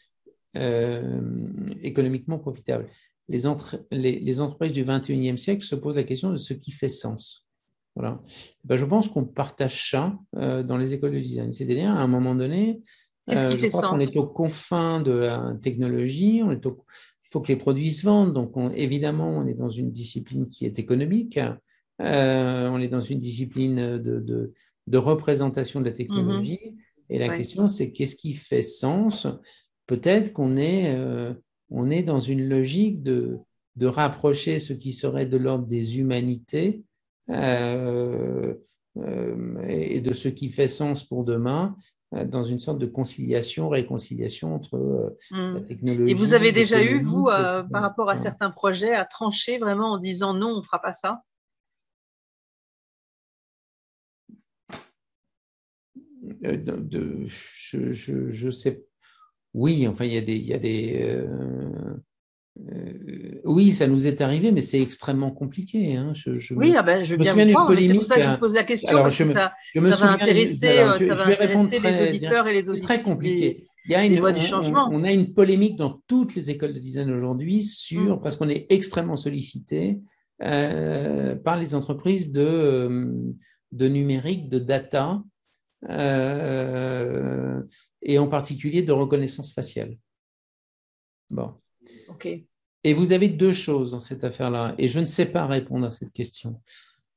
Speaker 2: économiquement profitable. Les entreprises du 21e siècle se posent la question de ce qui fait sens. Voilà. Ben, je pense qu'on partage ça dans les écoles de design. C'est-à-dire, à un moment donné,
Speaker 1: Qu'est-ce qui
Speaker 2: je
Speaker 1: fait
Speaker 2: crois qu'on
Speaker 1: sens?
Speaker 2: est aux confins de la technologie, il faut que les produits se vendent. Donc, évidemment, on est dans une discipline qui est économique. On est dans une discipline de représentation de la technologie. Et la question, c'est qu'est-ce qui fait sens? Peut-être qu'on est dans une logique de rapprocher ce qui serait de l'ordre des humanités et de ce qui fait sens pour demain dans une sorte de conciliation, réconciliation entre la
Speaker 1: Et vous
Speaker 2: technologie,
Speaker 1: avez déjà eu, vous,
Speaker 2: l'économie, etc.
Speaker 1: par rapport à certains projets, à trancher vraiment en disant non, on ne fera pas ça?
Speaker 2: Je sais. Oui, enfin, il y a des oui, ça nous est arrivé, mais c'est extrêmement compliqué. Hein.
Speaker 1: Oui, ah ben, je veux
Speaker 2: me
Speaker 1: bien
Speaker 2: souviens
Speaker 1: vous
Speaker 2: d'une
Speaker 1: croire, mais c'est pour
Speaker 2: polémique.
Speaker 1: ça que je vous pose la question,
Speaker 2: Alors,
Speaker 1: parce que
Speaker 2: je me souviens. Alors,
Speaker 1: ça va
Speaker 2: je vais répondre
Speaker 1: intéresser les auditeurs et les
Speaker 2: c'est très
Speaker 1: auditrices
Speaker 2: compliqué.
Speaker 1: des voix du changement.
Speaker 2: On a une polémique dans toutes les écoles de design aujourd'hui parce qu'on est extrêmement sollicité par les entreprises de numérique, de data, et en particulier de reconnaissance faciale. Bon.
Speaker 1: Ok.
Speaker 2: Et vous avez deux choses dans cette affaire-là, et je ne sais pas répondre à cette question.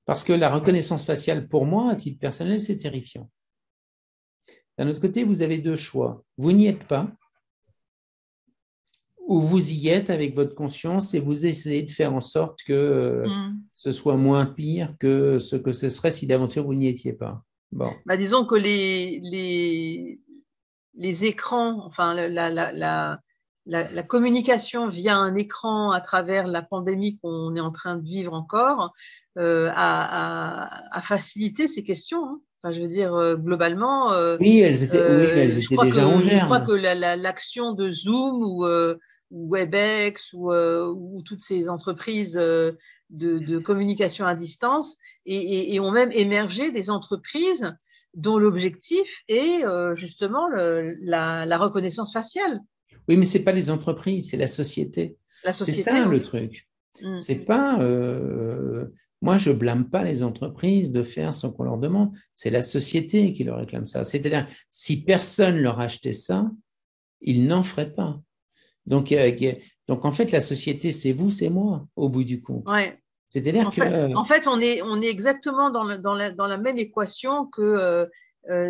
Speaker 2: Parce que la reconnaissance faciale, pour moi, à titre personnel, c'est terrifiant. D'un autre côté, vous avez deux choix. Vous n'y êtes pas, ou vous y êtes avec votre conscience et vous essayez de faire en sorte que ce soit moins pire que ce que ce serait si d'aventure vous n'y étiez pas. Bon.
Speaker 1: Bah, disons que les écrans, enfin la communication via un écran à travers la pandémie qu'on est en train de vivre encore a facilité ces questions. Hein. Enfin, je veux dire, globalement,
Speaker 2: oui, elles étaient
Speaker 1: je crois
Speaker 2: déjà en
Speaker 1: que
Speaker 2: germe.
Speaker 1: l'action de Zoom ou WebEx ou toutes ces entreprises de communication à distance et ont même émergé des entreprises dont l'objectif est justement la reconnaissance faciale.
Speaker 2: Oui, mais ce n'est pas les entreprises, c'est la société.
Speaker 1: La
Speaker 2: C'est
Speaker 1: société,
Speaker 2: ça
Speaker 1: oui.
Speaker 2: le truc. C'est pas. Moi, je blâme pas les entreprises de faire sans qu'on leur demande. C'est la société qui leur réclame ça. C'est-à-dire, si personne leur achetait ça, ils n'en feraient pas. Donc en fait, la société, c'est vous, c'est moi, au bout du compte.
Speaker 1: Ouais.
Speaker 2: C'est-à-dire
Speaker 1: en fait, on est exactement dans la même équation que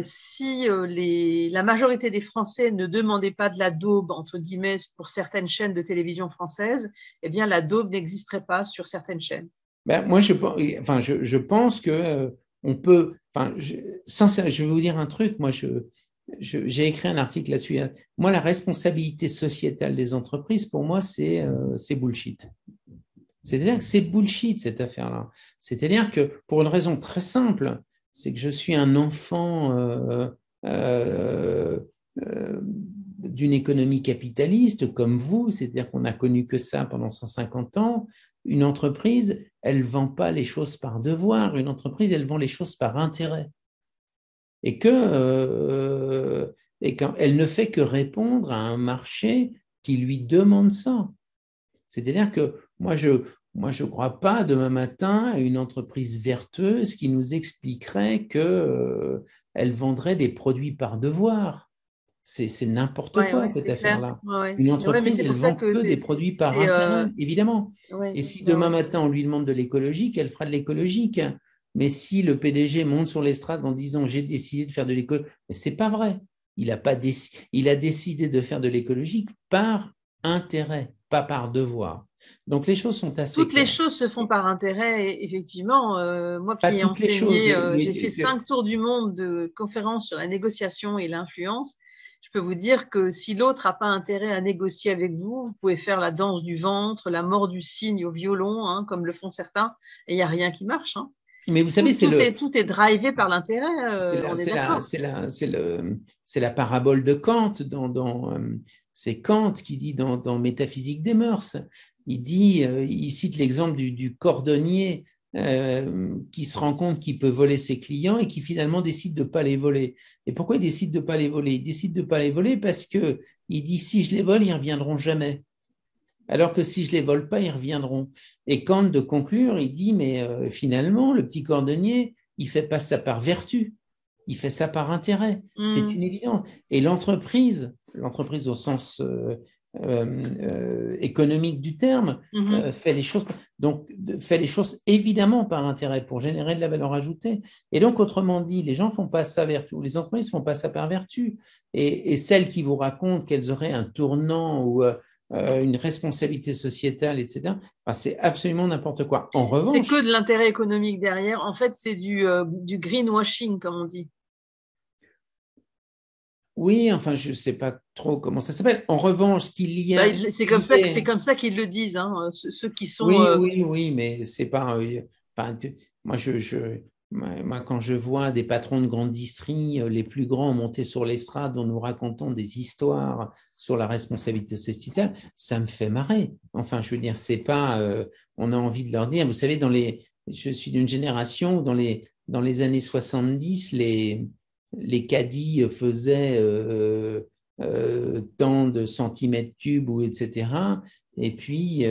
Speaker 1: si la majorité des Français ne demandaient pas de la daube, entre guillemets, pour certaines chaînes de télévision françaises, eh bien, la daube n'existerait pas sur certaines chaînes.
Speaker 2: Ben, moi, je pense que on peut. Sincèrement, je vais vous dire un truc. Moi, j'ai écrit un article là-dessus. Moi, la responsabilité sociétale des entreprises, pour moi, c'est bullshit. C'est-à-dire que c'est bullshit cette affaire-là. C'est-à-dire que pour une raison très simple, c'est que je suis un enfant d'une économie capitaliste comme vous, c'est-à-dire qu'on n'a connu que ça pendant 150 ans. Une entreprise, elle ne vend pas les choses par devoir, une entreprise, elle vend les choses par intérêt. Et elle ne fait que répondre à un marché qui lui demande ça. C'est-à-dire que moi, je crois pas demain matin à une entreprise vertueuse qui nous expliquerait qu'elle vendrait des produits par devoir. C'est n'importe quoi cette affaire-là. Une entreprise, elle vend que des produits par intérêt, évidemment. Et si demain matin on lui demande de l'écologique, elle fera de l'écologique. Mais si le PDG monte sur l'estrade en disant j'ai décidé de faire de l'écologie, mais c'est pas vrai. Il a décidé de faire de l'écologique par intérêt, pas par devoir. Donc les choses sont assez
Speaker 1: Toutes
Speaker 2: claires.
Speaker 1: les choses se font par intérêt, effectivement. Moi
Speaker 2: Pas
Speaker 1: qui ai
Speaker 2: toutes les choses,
Speaker 1: enseigné, j'ai fait 5 tours du monde de conférences sur la négociation et l'influence. Je peux vous dire que si l'autre n'a pas intérêt à négocier avec vous, vous pouvez faire la danse du ventre, la mort du cygne au violon, hein, comme le font certains, et il n'y a rien qui marche. Hein.
Speaker 2: Mais vous savez,
Speaker 1: tout est drivé par l'intérêt, on est d'accord.
Speaker 2: C'est la parabole de Kant. C'est Kant qui dit dans Métaphysique des mœurs. Il cite l'exemple du cordonnier qui se rend compte qu'il peut voler ses clients et qui finalement décide de ne pas les voler. Et pourquoi il décide de ne pas les voler? Il décide de ne pas les voler parce qu'il dit si je les vole, ils ne reviendront jamais. Alors que si je ne les vole pas, ils reviendront. Et Kant, de conclure, il dit, mais finalement, le petit cordonnier, il ne fait pas ça par vertu, il fait ça par intérêt. C'est une évidence. Et l'entreprise au sens économique du terme, fait les choses évidemment par intérêt, pour générer de la valeur ajoutée. Et donc, autrement dit, les gens ne font pas ça vertu, ou les entreprises ne font pas ça par vertu. Et celles qui vous racontent qu'elles auraient un tournant ou une responsabilité sociétale, etc. Enfin, c'est absolument n'importe quoi. En revanche,
Speaker 1: c'est que de l'intérêt économique derrière. En fait, c'est du greenwashing, comme on dit.
Speaker 2: Oui, enfin, je ne sais pas trop comment ça s'appelle. En revanche, qu'il y a...
Speaker 1: c'est comme ça qu'ils le disent, hein, ceux qui sont...
Speaker 2: Oui, mais c'est pas... moi, moi, quand je vois des patrons de grandes distries, les plus grands monter sur l'estrade en nous racontant des histoires sur la responsabilité sociétale, ça me fait marrer. Enfin, je veux dire, c'est pas... on a envie de leur dire, vous savez, je suis d'une génération où dans les années 70, les caddies faisaient tant de centimètres cubes, etc. Et puis,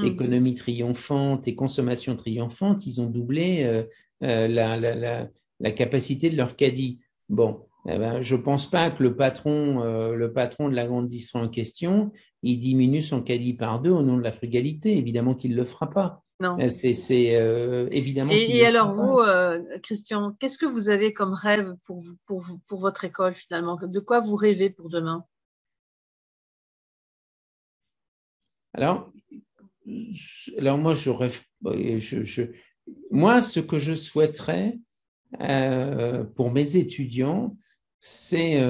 Speaker 2: économie triomphante et consommation triomphante, ils ont doublé la capacité de leur caddie. Bon, eh ben, je ne pense pas que le patron de la grande distrie en question, il diminue son caddie par 2 au nom de la frugalité. Évidemment qu'il ne le fera pas.
Speaker 1: Non.
Speaker 2: Évidemment qu'il
Speaker 1: Et
Speaker 2: le
Speaker 1: alors
Speaker 2: fera.
Speaker 1: vous, Christian, qu'est-ce que vous avez comme rêve pour votre école finalement? De quoi vous rêvez pour demain?
Speaker 2: Alors, moi, je rêve. Moi, ce que je souhaiterais pour mes étudiants, c'est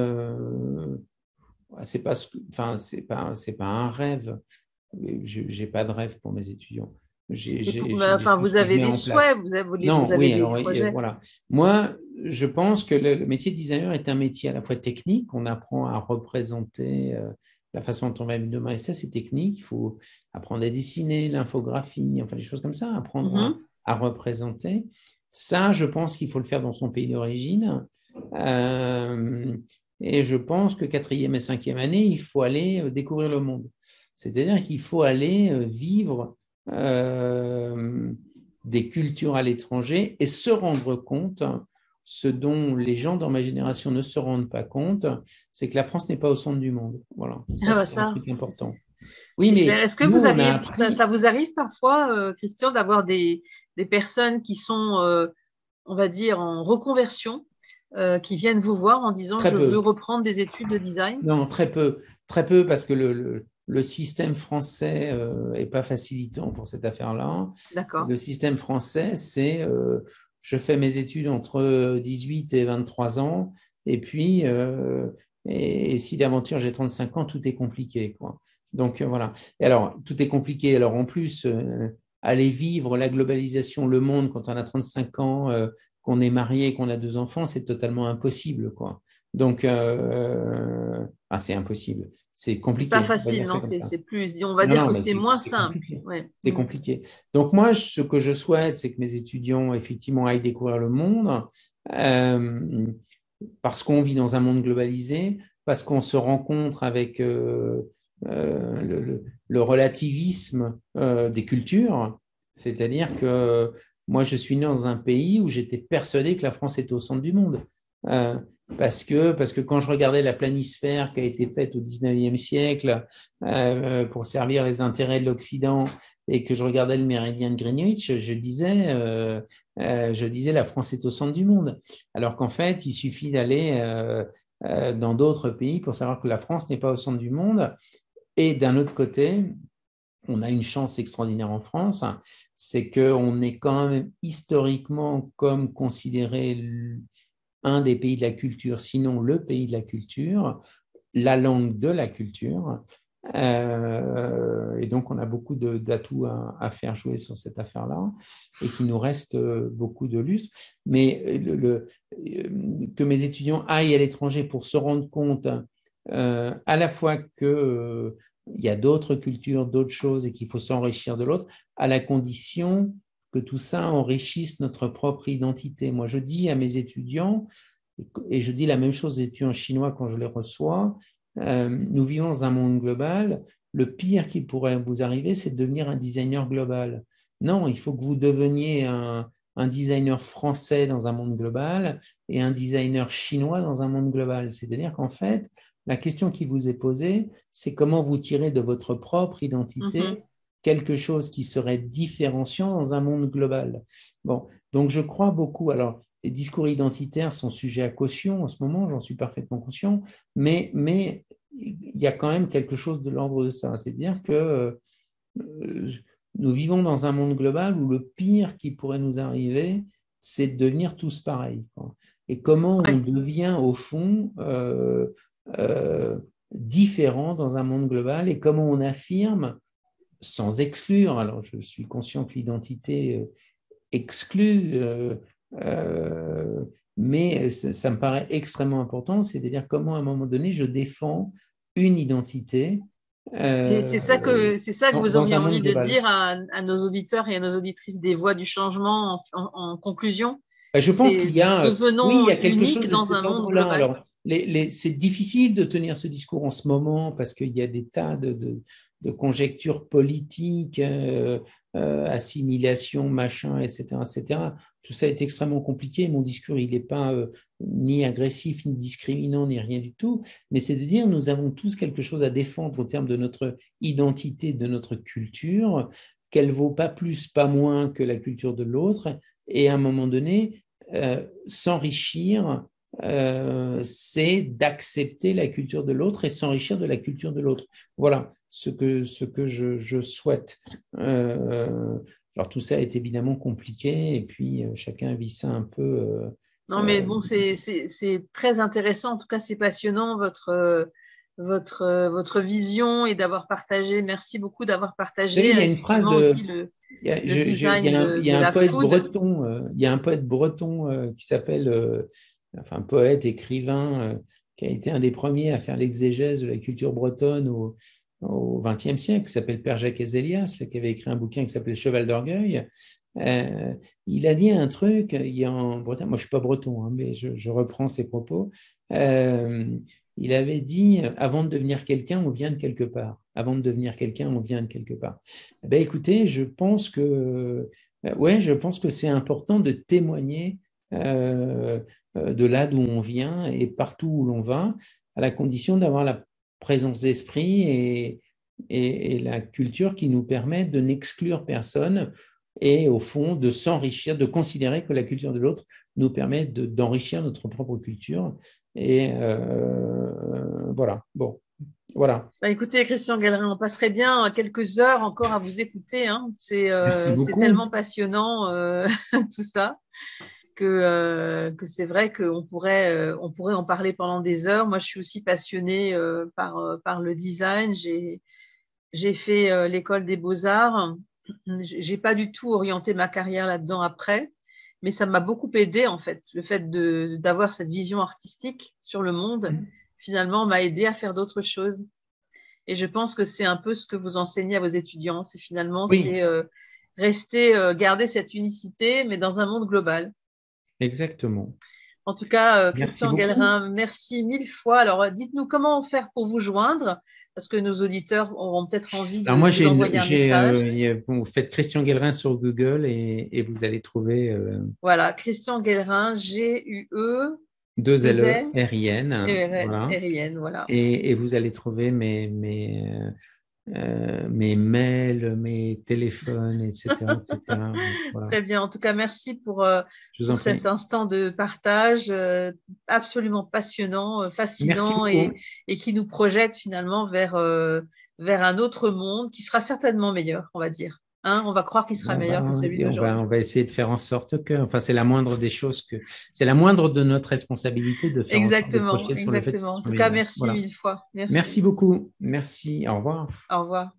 Speaker 2: pas, enfin, c'est pas un rêve. J'ai pas de rêve pour mes étudiants. J'ai des
Speaker 1: Enfin,
Speaker 2: choses
Speaker 1: vous
Speaker 2: que je
Speaker 1: avez
Speaker 2: mets
Speaker 1: des
Speaker 2: en place.
Speaker 1: souhaits, vous
Speaker 2: Non,
Speaker 1: avez
Speaker 2: oui,
Speaker 1: des
Speaker 2: alors
Speaker 1: projets.
Speaker 2: voilà. Moi, je pense que le métier de designer est un métier à la fois technique. On apprend à représenter la façon dont on va vivre demain, et ça, c'est technique. Il faut apprendre à dessiner, l'infographie, enfin des choses comme ça, apprendre
Speaker 1: Mhm.
Speaker 2: à représenter. Ça, je pense qu'il faut le faire dans son pays d'origine. Euh, et je pense que quatrième et cinquième année, il faut aller découvrir le monde. C'est-à-dire qu'il faut aller vivre euh, des cultures à l'étranger et se rendre compte, ce dont les gens dans ma génération ne se rendent pas compte, c'est que la France n'est pas au centre du monde. Voilà, ça
Speaker 1: Ah bah
Speaker 2: c'est un
Speaker 1: ça,
Speaker 2: truc important. Oui,
Speaker 1: c'est clair.
Speaker 2: mais
Speaker 1: Est-ce que
Speaker 2: nous,
Speaker 1: vous
Speaker 2: on a
Speaker 1: aviez,
Speaker 2: appris
Speaker 1: ça vous arrive parfois, Christian, d'avoir des personnes qui sont, on va dire, en reconversion, qui viennent vous voir en disant,
Speaker 2: très
Speaker 1: je veux
Speaker 2: peu.
Speaker 1: reprendre des études de design?
Speaker 2: Non, très peu, parce que le système français est pas facilitant pour cette affaire-là.
Speaker 1: D'accord.
Speaker 2: Le système français, c'est je fais mes études entre 18 et 23 ans, et puis, et si d'aventure j'ai 35 ans, tout est compliqué, quoi. Donc voilà. Et alors, tout est compliqué. Alors en plus, aller vivre la globalisation, le monde, quand on a 35 ans, qu'on est marié, qu'on a deux enfants, c'est totalement impossible, quoi. Donc, c'est impossible. C'est
Speaker 1: C'est pas
Speaker 2: compliqué, on va
Speaker 1: facile,
Speaker 2: dire ça
Speaker 1: non?
Speaker 2: comme ça.
Speaker 1: C'est plus, on va
Speaker 2: Non,
Speaker 1: dire
Speaker 2: non,
Speaker 1: que
Speaker 2: mais
Speaker 1: c'est moins
Speaker 2: c'est
Speaker 1: simple.
Speaker 2: compliqué.
Speaker 1: Ouais.
Speaker 2: C'est compliqué. Donc, moi, ce que je souhaite, c'est que mes étudiants, effectivement, aillent découvrir le monde, euh, parce qu'on vit dans un monde globalisé, parce qu'on se rencontre avec le relativisme des cultures. C'est-à-dire que moi, je suis né dans un pays où j'étais persuadé que la France était au centre du monde. Euh, parce que quand je regardais la planisphère qui a été faite au 19e siècle pour servir les intérêts de l'Occident et que je regardais le méridien de Greenwich, je disais la France est au centre du monde. Alors qu'en fait, il suffit d'aller dans d'autres pays pour savoir que la France n'est pas au centre du monde. Et d'un autre côté, on a une chance extraordinaire en France, c'est qu'on est quand même historiquement comme considéré un des pays de la culture, sinon le pays de la culture, la langue de la culture. Et donc, on a beaucoup d'atouts à faire jouer sur cette affaire-là et qu'il nous reste beaucoup de lustre. Mais que mes étudiants aillent à l'étranger pour se rendre compte à la fois que il y a d'autres cultures, d'autres choses et qu'il faut s'enrichir de l'autre, à la condition que tout ça enrichisse notre propre identité. Moi, je dis à mes étudiants, et je dis la même chose aux étudiants chinois quand je les reçois, nous vivons dans un monde global. Le pire qui pourrait vous arriver, c'est de devenir un designer global. Non, il faut que vous deveniez un designer français dans un monde global et un designer chinois dans un monde global. C'est-à-dire qu'en fait, la question qui vous est posée, c'est comment vous tirez de votre propre identité
Speaker 1: Mhm.
Speaker 2: quelque chose qui serait différenciant dans un monde global. Bon, donc je crois beaucoup. Alors, les discours identitaires sont sujets à caution en ce moment, j'en suis parfaitement conscient, mais il y a quand même quelque chose de l'ordre de ça. C'est-à-dire que nous vivons dans un monde global où le pire qui pourrait nous arriver, c'est de devenir tous pareils, quoi. Et comment on
Speaker 1: Ouais.
Speaker 2: devient au fond différent dans un monde global et comment on affirme sans exclure, alors je suis conscient que l'identité exclut, mais ça me paraît extrêmement important, c'est-à-dire comment à un moment donné je défends une identité
Speaker 1: Et c'est ça que vous
Speaker 2: dans
Speaker 1: auriez
Speaker 2: un monde
Speaker 1: envie de
Speaker 2: global.
Speaker 1: dire à nos auditeurs et à nos auditrices des Voix du changement en conclusion.
Speaker 2: Ben, je pense
Speaker 1: C'est
Speaker 2: qu'il y a, oui, il
Speaker 1: devenons
Speaker 2: y a quelque
Speaker 1: uniques
Speaker 2: chose de
Speaker 1: dans un
Speaker 2: cet
Speaker 1: monde
Speaker 2: ordre-là.
Speaker 1: global.
Speaker 2: Alors, c'est difficile de tenir ce discours en ce moment parce qu'il y a des tas de conjectures politiques, assimilation, machin, etc., etc. Tout ça est extrêmement compliqué. Mon discours, il n'est pas ni agressif, ni discriminant, ni rien du tout. Mais c'est de dire, nous avons tous quelque chose à défendre au terme de notre identité, de notre culture. qu'elle vaut pas plus, pas moins que la culture de l'autre, et à un moment donné, s'enrichir, c'est d'accepter la culture de l'autre et s'enrichir de la culture de l'autre. Voilà ce que je souhaite. Alors tout ça est évidemment compliqué, et puis chacun vit ça un peu.
Speaker 1: Non, mais bon, c'est très intéressant. En tout cas, c'est passionnant, votre vision et d'avoir partagé. Merci beaucoup d'avoir partagé
Speaker 2: Il y a une phrase
Speaker 1: effectivement
Speaker 2: de.
Speaker 1: aussi le design
Speaker 2: Il y
Speaker 1: de
Speaker 2: a un
Speaker 1: la
Speaker 2: poète
Speaker 1: food.
Speaker 2: breton, il y a un poète breton qui s'appelle, enfin poète, écrivain, qui a été un des premiers à faire l'exégèse de la culture bretonne au XXe siècle, qui s'appelle Père Jacques Ezélias, qui avait écrit un bouquin qui s'appelait Cheval d'orgueil. Il a dit un truc, il y a en Bretagne, moi je ne suis pas breton, hein, mais je reprends ses propos. Il avait dit, avant de devenir quelqu'un, on vient de quelque part. Avant de devenir quelqu'un, on vient de quelque part. Ben, écoutez, je pense que c'est important de témoigner de là d'où on vient et partout où l'on va, à la condition d'avoir la présence d'esprit et la culture qui nous permet de n'exclure personne et au fond de s'enrichir, de considérer que la culture de l'autre nous permet d'enrichir notre propre culture. Et voilà, bon, voilà.
Speaker 1: Bah, écoutez, Christian Gallery, on passerait bien quelques heures encore à vous écouter, hein.
Speaker 2: Merci
Speaker 1: C'est
Speaker 2: beaucoup.
Speaker 1: tellement passionnant tout ça que c'est vrai on pourrait en parler pendant des heures. Moi, je suis aussi passionnée par le design. J'ai fait l'école des beaux-arts. J'ai pas du tout orienté ma carrière là-dedans après, mais ça m'a beaucoup aidé en fait. Le fait d'avoir cette vision artistique sur le monde, finalement, m'a aidé à faire d'autres choses. Et je pense que c'est un peu ce que vous enseignez à vos étudiants. C'est finalement,
Speaker 2: Oui,
Speaker 1: c'est garder cette unicité, mais dans un monde global.
Speaker 2: exactement.
Speaker 1: En tout cas,
Speaker 2: Merci
Speaker 1: Christian
Speaker 2: beaucoup.
Speaker 1: Gallerin, merci mille fois. Alors, dites-nous comment faire pour vous joindre, parce que nos auditeurs auront peut-être envie
Speaker 2: Alors
Speaker 1: de
Speaker 2: moi,
Speaker 1: vous envoyer un message.
Speaker 2: vous faites Christian Guélerin sur Google et vous allez trouver
Speaker 1: Voilà, Christian Gallerin, G-U-E,
Speaker 2: deux
Speaker 1: deux
Speaker 2: L-E,
Speaker 1: L,
Speaker 2: R-I-N, voilà.
Speaker 1: R-I-N, voilà.
Speaker 2: Et vous allez trouver mes mails, mes téléphones, etc., etc. Voilà.
Speaker 1: Très bien. En tout cas, merci
Speaker 2: Je vous en
Speaker 1: pour cet
Speaker 2: prie.
Speaker 1: instant de partage absolument passionnant,
Speaker 2: Merci
Speaker 1: fascinant
Speaker 2: beaucoup.
Speaker 1: et qui nous projette finalement vers un autre monde qui sera certainement meilleur, on va dire. Hein, on va croire qu'il sera
Speaker 2: Bon,
Speaker 1: meilleur que celui
Speaker 2: on
Speaker 1: d'aujourd'hui.
Speaker 2: va essayer de faire en sorte que, enfin, c'est la moindre des choses c'est la moindre de notre responsabilité de faire en sorte de
Speaker 1: Exactement,
Speaker 2: projeter sur le fait
Speaker 1: exactement.
Speaker 2: qu'ils
Speaker 1: En
Speaker 2: soient
Speaker 1: tout cas,
Speaker 2: meilleurs.
Speaker 1: merci
Speaker 2: Voilà.
Speaker 1: mille fois.
Speaker 2: Merci
Speaker 1: Merci.
Speaker 2: beaucoup. Merci. Au revoir.
Speaker 1: Au revoir.